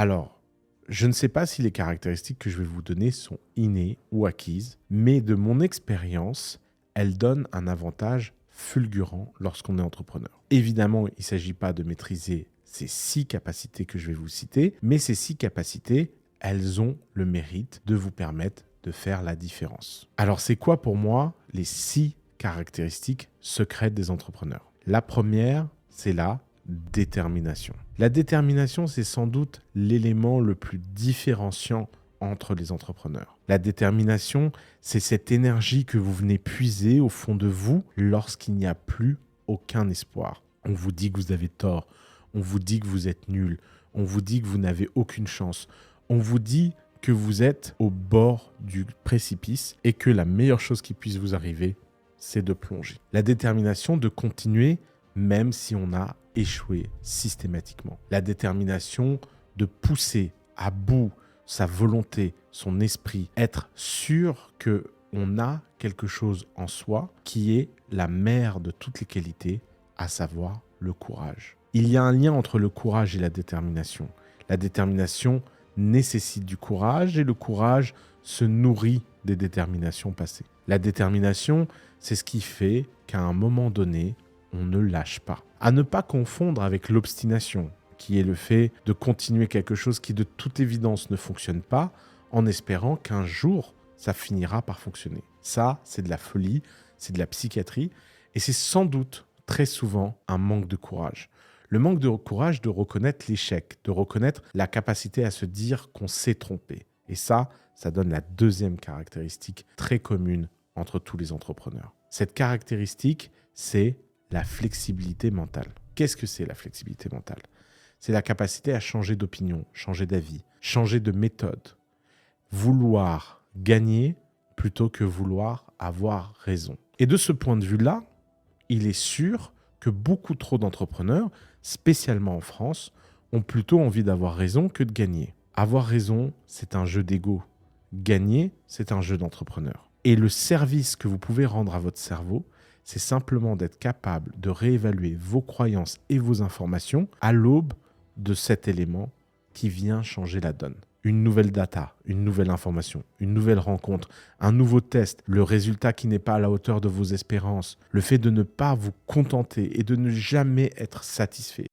Alors, je ne sais pas si les caractéristiques que je vais vous donner sont innées ou acquises, mais de mon expérience, elles donnent un avantage fulgurant lorsqu'on est entrepreneur. Évidemment, il ne s'agit pas de maîtriser ces 6 capacités que je vais vous citer, mais ces 6 capacités, elles ont le mérite de vous permettre de faire la différence. Alors, c'est quoi pour moi les 6 caractéristiques secrètes des entrepreneurs? La première, c'est la détermination. La détermination, c'est sans doute l'élément le plus différenciant entre les entrepreneurs. La détermination, c'est cette énergie que vous venez puiser au fond de vous lorsqu'il n'y a plus aucun espoir. On vous dit que vous avez tort, on vous dit que vous êtes nul, on vous dit que vous n'avez aucune chance, on vous dit que vous êtes au bord du précipice et que la meilleure chose qui puisse vous arriver, c'est de plonger. La détermination de continuer même si on a échoué systématiquement. La détermination de pousser à bout sa volonté, son esprit, être sûr qu'on a quelque chose en soi qui est la mère de toutes les qualités, à savoir le courage. Il y a un lien entre le courage et la détermination. La détermination nécessite du courage et le courage se nourrit des déterminations passées. La détermination, c'est ce qui fait qu'à un moment donné, on ne lâche pas. À ne pas confondre avec l'obstination, qui est le fait de continuer quelque chose qui de toute évidence ne fonctionne pas, en espérant qu'un jour, ça finira par fonctionner. Ça, c'est de la folie, c'est de la psychiatrie, et c'est sans doute très souvent un manque de courage. Le manque de courage de reconnaître l'échec, de reconnaître la capacité à se dire qu'on s'est trompé. Et ça donne la deuxième caractéristique très commune entre tous les entrepreneurs. Cette caractéristique, c'est la flexibilité mentale. Qu'est-ce que c'est la flexibilité mentale? C'est la capacité à changer d'opinion, changer d'avis, changer de méthode. Vouloir gagner plutôt que vouloir avoir raison. Et de ce point de vue-là, il est sûr que beaucoup trop d'entrepreneurs, spécialement en France, ont plutôt envie d'avoir raison que de gagner. Avoir raison, c'est un jeu d'ego. Gagner, c'est un jeu d'entrepreneur. Et le service que vous pouvez rendre à votre cerveau, c'est simplement d'être capable de réévaluer vos croyances et vos informations à l'aube de cet élément qui vient changer la donne. Une nouvelle data, une nouvelle information, une nouvelle rencontre, un nouveau test, le résultat qui n'est pas à la hauteur de vos espérances, le fait de ne pas vous contenter et de ne jamais être satisfait.